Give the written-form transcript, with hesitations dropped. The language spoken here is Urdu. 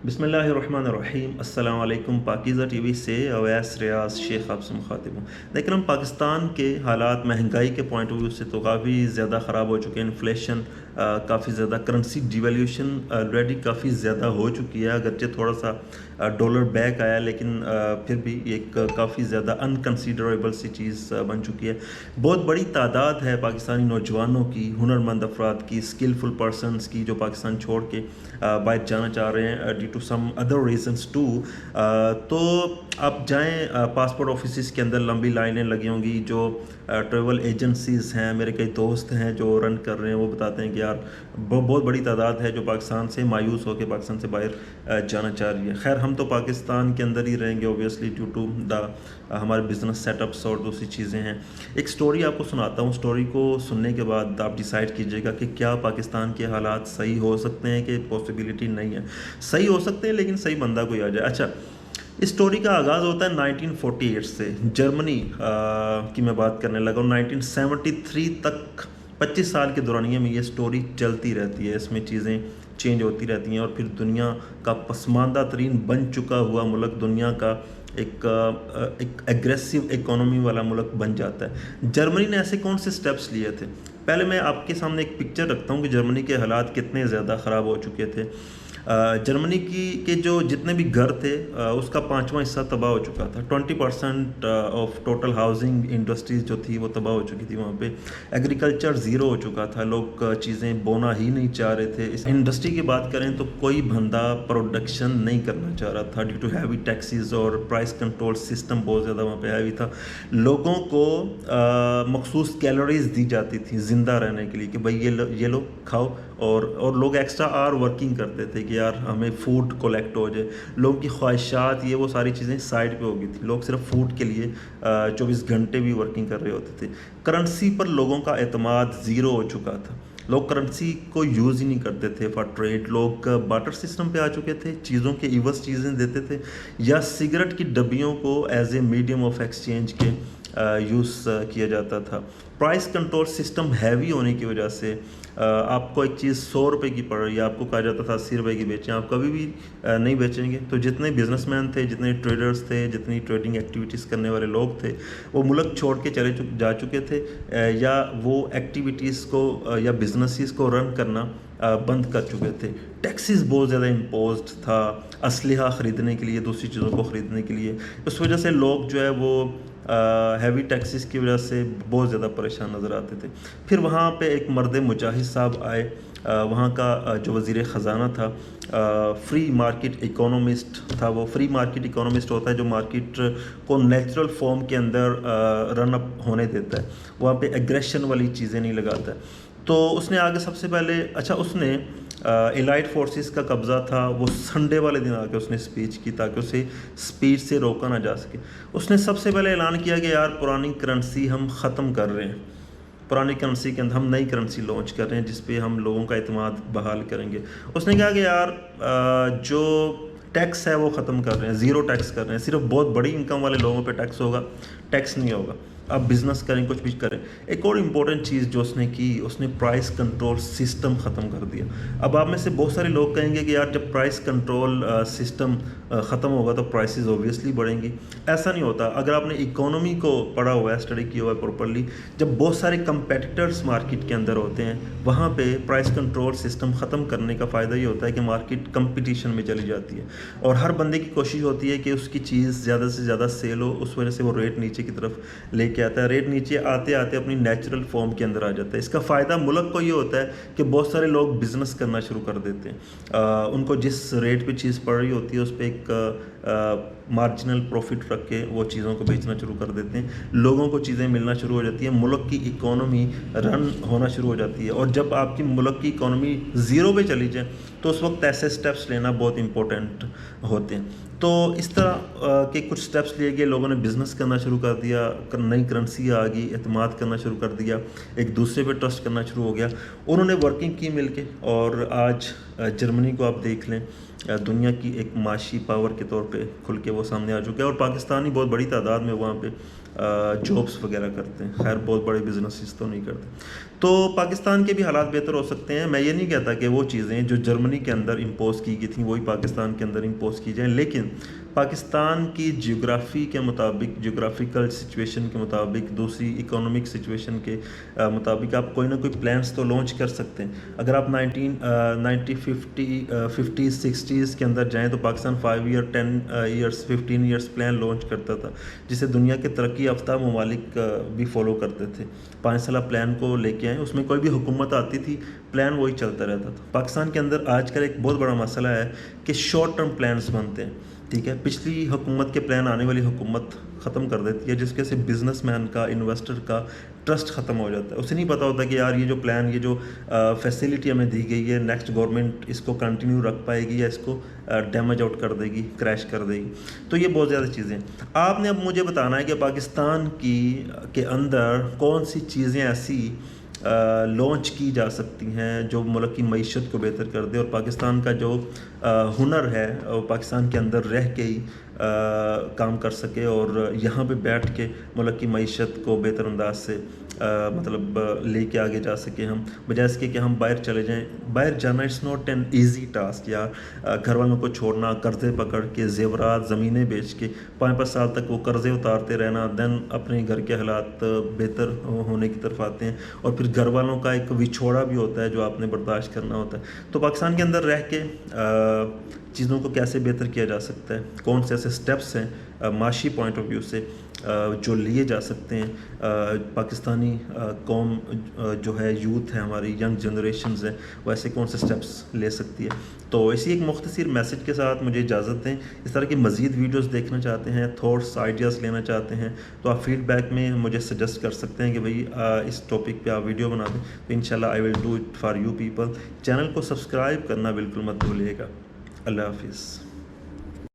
بسم اللہ الرحمن الرحیم۔ السلام علیکم۔ پاکیزہ ٹی وی سے اویس ریاض شیخ آپ سے مخاطب ہوں۔ لیکن ہم پاکستان کے حالات مہنگائی کے پوائنٹ آف ویو سے تو کافی زیادہ خراب ہو چکے ہیں۔ انفلیشن کافی زیادہ، کرنسی ڈیویلیوشن آلریڈی کافی زیادہ ہو چکی ہے، اگرچہ تھوڑا سا ڈالر بیک آیا، لیکن پھر بھی ایک کافی زیادہ انکنسیڈریبل سی چیز بن چکی ہے۔ بہت بڑی تعداد ہے پاکستانی نوجوانوں کی، ہنرمند افراد کی، اسکلفل پرسنس کی، جو پاکستان چھوڑ کے باہر جانا چاہ رہے ہیں due to some other reasons too. تو آپ جائیں پاسپورٹ آفیسز کے اندر لمبی لائنیں لگی ہوں گی۔ جو ٹریول ایجنسیز ہیں، میرے کئی دوست ہیں جو رن کر رہے ہیں، وہ بتاتے ہیں کہ یار بہت بڑی تعداد ہے جو پاکستان سے مایوس ہو کے پاکستان سے باہر جانا چاہ رہی ہے۔ خیر ہم تو پاکستان کے اندر ہی رہیں گے اوبیسلی ڈیو ٹو دا ہمارے بزنس سیٹ اپس اور دوسری چیزیں ہیں۔ ایک سٹوری آپ کو سناتا ہوں، سٹوری کو سننے کے بعد آپ ڈیسائیڈ کیجیے گا کہ کیا پاکستان کے حالات صحیح ہو سکتے ہیں کہ پاسبلٹی نہیں ہے۔ صحیح ہو سکتے ہیں لیکن صحیح بندہ کوئی آ جائے۔ اچھا، اس سٹوری کا آغاز ہوتا ہے 1948 سے، جرمنی کی میں بات کرنے لگا ہوں۔ 1973 تک 25 سال کے دورانیے میں یہ سٹوری چلتی رہتی ہے، اس میں چیزیں چینج ہوتی رہتی ہیں، اور پھر دنیا کا پسماندہ ترین بن چکا ہوا ملک، دنیا کا ایک ایگریسو اکانومی والا ملک بن جاتا ہے۔ جرمنی نے ایسے کون سے سٹیپس لیے تھے؟ پہلے میں آپ کے سامنے ایک پکچر رکھتا ہوں کہ جرمنی کے حالات کتنے زیادہ خراب ہو چکے تھے۔ جرمنی کے جو جتنے بھی گھر تھے اس کا 5واں حصہ تباہ ہو چکا تھا۔ 20% آف ٹوٹل ہاؤسنگ انڈسٹریز جو تھی وہ تباہ ہو چکی تھی۔ وہاں پہ ایگریکلچر زیرو ہو چکا تھا، لوگ چیزیں بونا ہی نہیں چاہ رہے تھے۔ اس انڈسٹری کی بات کریں تو کوئی بندہ پروڈکشن نہیں کرنا چاہ رہا تھا ڈیو ٹو ہیوی ٹیکسیز، اور پرائس کنٹرول سسٹم بہت زیادہ وہاں پہ ہیوی تھا۔ لوگوں کو مخصوص کیلوریز دی جاتی تھیں زندہ رہنے کے لیے کہ بھائی یہ لو کھاؤ، اور لوگ ایکسٹرا آر ورکنگ کرتے تھے کہ یار ہمیں فوڈ کولیکٹ ہو جائے۔ لوگوں کی خواہشات یہ وہ ساری چیزیں سائڈ پہ ہو گئی تھیں، لوگ صرف فوڈ کے لیے 24 گھنٹے بھی ورکنگ کر رہے ہوتے تھے۔ کرنسی پر لوگوں کا اعتماد زیرو ہو چکا تھا، لوگ کرنسی کو یوز ہی نہیں کرتے تھے فار ٹریڈ۔ لوگ بارٹر سسٹم پہ آ چکے تھے، چیزوں کے عوض چیزیں دیتے تھے، یا سگریٹ کی ڈبیوں کو as a medium of exchange کے یوز کیا جاتا تھا۔ پرائس کنٹرول سسٹم ہیوی ہونے کی وجہ سے آپ کو ایک چیز 100 روپے کی پڑ رہی ہے، آپ کو کہا جاتا تھا 80 روپے کی بیچیں، آپ کبھی بھی نہیں بیچیں گے۔ تو جتنے بزنس مین تھے، جتنے ٹریڈرز تھے، جتنی ٹریڈنگ ایکٹیویٹیز کرنے والے لوگ تھے، وہ ملک چھوڑ کے جا چکے تھے، یا وہ ایکٹیویٹیز کو یا بزنسز کو رن کرنا بند کر چکے تھے۔ ٹیکسز بہت زیادہ امپوزڈ تھا اسلحہ خریدنے کے لیے، دوسری چیزوں کو خریدنے کے لیے۔ اس وجہ سے لوگ جو ہے وہ ہیوی ٹیکسز کی وجہ سے بہت زیادہ پریشان نظر آتے تھے۔ پھر وہاں پہ ایک مرد مجاہد صاحب آئے، وہاں کا جو وزیر خزانہ تھا، فری مارکیٹ اکانومسٹ تھا۔ وہ فری مارکیٹ اکانومسٹ ہوتا ہے جو مارکیٹ کو نیچرل فارم کے اندر رن اپ ہونے دیتا ہے، وہاں پہ ایگریشن والی چیزیں نہیں لگاتا ہے۔ تو اس نے آگے سب سے پہلے، اچھا اس نے الائٹ فورسز کا قبضہ تھا، وہ سنڈے والے دن آ کے اس نے اسپیچ کی تاکہ اسے اسپیچ سے روکا نہ جا سکے۔ اس نے سب سے پہلے اعلان کیا کہ یار پرانی کرنسی ہم ختم کر رہے ہیں، پرانی کرنسی کے اندر ہم نئی کرنسی لانچ کر رہے ہیں جس پہ ہم لوگوں کا اعتماد بحال کریں گے۔ اس نے کہا کہ یار جو ٹیکس ہے وہ ختم کر رہے ہیں، زیرو ٹیکس کر رہے ہیں، صرف بہت بڑی انکم والے لوگوں پہ ٹیکس ہوگا، ٹیکس نہیں ہوگا، آپ بزنس کریں، کچھ بھی کریں۔ ایک اور امپورٹنٹ چیز جو اس نے کی، اس نے پرائس کنٹرول سسٹم ختم کر دیا۔ اب آپ میں سے بہت سارے لوگ کہیں گے کہ یار جب پرائس کنٹرول سسٹم ختم ہوگا تو پرائسز اوبویسلی بڑھیں گی۔ ایسا نہیں ہوتا۔ اگر آپ نے اکانومی کو پڑھا ہوا ہے، اسٹڈی کیا ہوا ہے پراپرلی، جب بہت سارے کمپیٹیٹرز مارکیٹ کے اندر ہوتے ہیں، وہاں پہ پرائس کنٹرول سسٹم ختم کرنے کا فائدہ یہ ہوتا ہے کہ مارکیٹ کمپٹیشن میں چلی جاتی ہے، اور ہر بندے کی کوشش ہوتی ہے کہ اس کی چیز زیادہ سے زیادہ سیل ہو، اس وجہ سے وہ ریٹ نیچے کی طرف لے کے آتا ہے۔ ریٹ نیچے آتے آتے اپنی نیچرل فارم کے اندر آ جاتا ہے۔ اس کا فائدہ ملک کو یہ ہوتا ہے کہ بہت سارے لوگ بزنس کرنا شروع کر دیتے ہیں، ان کو جس ریٹ پہ چیز پڑ رہی ہوتی ہے اس پہ ایک مارجنل پروفٹ رکھ کے وہ چیزوں کو بیچنا شروع کر دیتے ہیں، لوگوں کو چیزیں ملنا شروع ہو جاتی ہیں، ملک کی اکانومی رن ہونا شروع ہو جاتی ہے۔ اور جب آپ کی ملک کی اکانومی زیرو پہ چلی جائے تو اس وقت ایسے سٹیپس لینا بہت امپورٹنٹ ہوتے ہیں۔ تو اس طرح کے کچھ سٹیپس لیے گئے، لوگوں نے بزنس کرنا شروع کر دیا، نئی کرنسی آ گئی، اعتماد کرنا شروع کر دیا، ایک دوسرے پہ ٹرسٹ کرنا شروع ہو گیا۔ انہوں نے ورکنگ کی مل کے، اور آج جرمنی کو آپ دیکھ لیں، دنیا کی ایک معاشی پاور کے طور پہ کھل کے وہ سامنے آ چکے ہیں، اور پاکستانی بہت بڑی تعداد میں وہاں پہ جابس وغیرہ کرتے ہیں، خیر بہت بڑے بزنسز تو نہیں کرتے۔ تو پاکستان کے بھی حالات بہتر ہو سکتے ہیں. میں یہ نہیں کہتا کہ وہ چیزیں جو جرمنی کے اندر امپوز کی گئی تھیں وہی پاکستان کے اندر امپوز کی جائیں, لیکن پاکستان کی جیوگرافی کے مطابق, جیوگرافیکل سچویشن کے مطابق, دوسری اکنامک سچویشن کے مطابق آپ کوئی نہ کوئی پلانس تو لانچ کر سکتے ہیں. اگر آپ 50s 60s کے اندر جائیں تو Pakistan 5 year 10 years 15 years plan launch کرتا تھا, جسے دنیا کے ترقی یافتہ ممالک بھی فالو کرتے تھے. 5 سالہ پلان کو لے کے آئیں, اس میں کوئی بھی حکومت آتی تھی پلان وہی چلتا رہتا تھا. پاکستان کے اندر آج کل ایک بہت بڑا مسئلہ ہے کہ شارٹ ٹرم پلانس بنتے ہیں, ٹھیک ہے. پچھلی حکومت کے پلان آنے والی حکومت ختم کر دیتی ہے, جس کی وجہ سے بزنس مین کا, انویسٹر کا ٹرسٹ ختم ہو جاتا ہے. اسے نہیں پتہ ہوتا کہ یار یہ جو پلان, یہ جو فیسیلٹی ہمیں دی گئی ہے, نیکسٹ گورنمنٹ اس کو کنٹینیو رکھ پائے گی یا اس کو ڈیمیج آؤٹ کر دے گی, کریش کر دے گی. تو یہ بہت زیادہ چیزیں ہیں. آپ نے اب مجھے بتانا ہے کہ پاکستان کے اندر کون سی چیزیں ایسی لانچ کی جا سکتی ہیں جو ملک کی معیشت کو بہتر کر دے, اور پاکستان کا جو ہنر ہے وہ پاکستان کے اندر رہ کے ہی کام کر سکے, اور یہاں پہ بیٹھ کے ملک کی معیشت کو بہتر انداز سے مطلب لے کے آگے جا سکیں ہم, بجائے اس کے کہ ہم باہر چلے جائیں. باہر جانا it's not an easy task یار. گھر والوں کو چھوڑنا, قرضے پکڑ کے, زیورات, زمینیں بیچ کے 5-5 سال تک وہ قرضے اتارتے رہنا, دین اپنے گھر کے حالات بہتر ہونے کی طرف آتے ہیں, اور پھر گھر والوں کا ایک وچھوڑا بھی ہوتا ہے جو آپ نے برداشت کرنا ہوتا ہے. تو پاکستان کے اندر رہ کے چیزوں کو کیسے بہتر کیا جا سکتا ہے, کون سے ایسے سٹیپس ہیں معاشی پوائنٹ آف ویو سے جو لیے جا سکتے ہیں. پاکستانی قوم جو ہے, یوتھ ہے ہماری, ینگ جنریشنز ہیں, وہ ایسے کون سے سٹیپس لے سکتی ہے. تو اسی ایک مختصر میسج کے ساتھ مجھے اجازت دیں. اس طرح کی مزید ویڈیوز دیکھنا چاہتے ہیں, تھاٹس, آئیڈیاز لینا چاہتے ہیں, تو آپ فیڈ بیک میں مجھے سجیسٹ کر سکتے ہیں کہ بھئی اس ٹاپک پہ آپ ویڈیو بنا دیں. تو انشاءاللہ I will do it for you people. Channel کو سبسکرائب کرنا بالکل مت بھولیے گا. اللہ حافظ.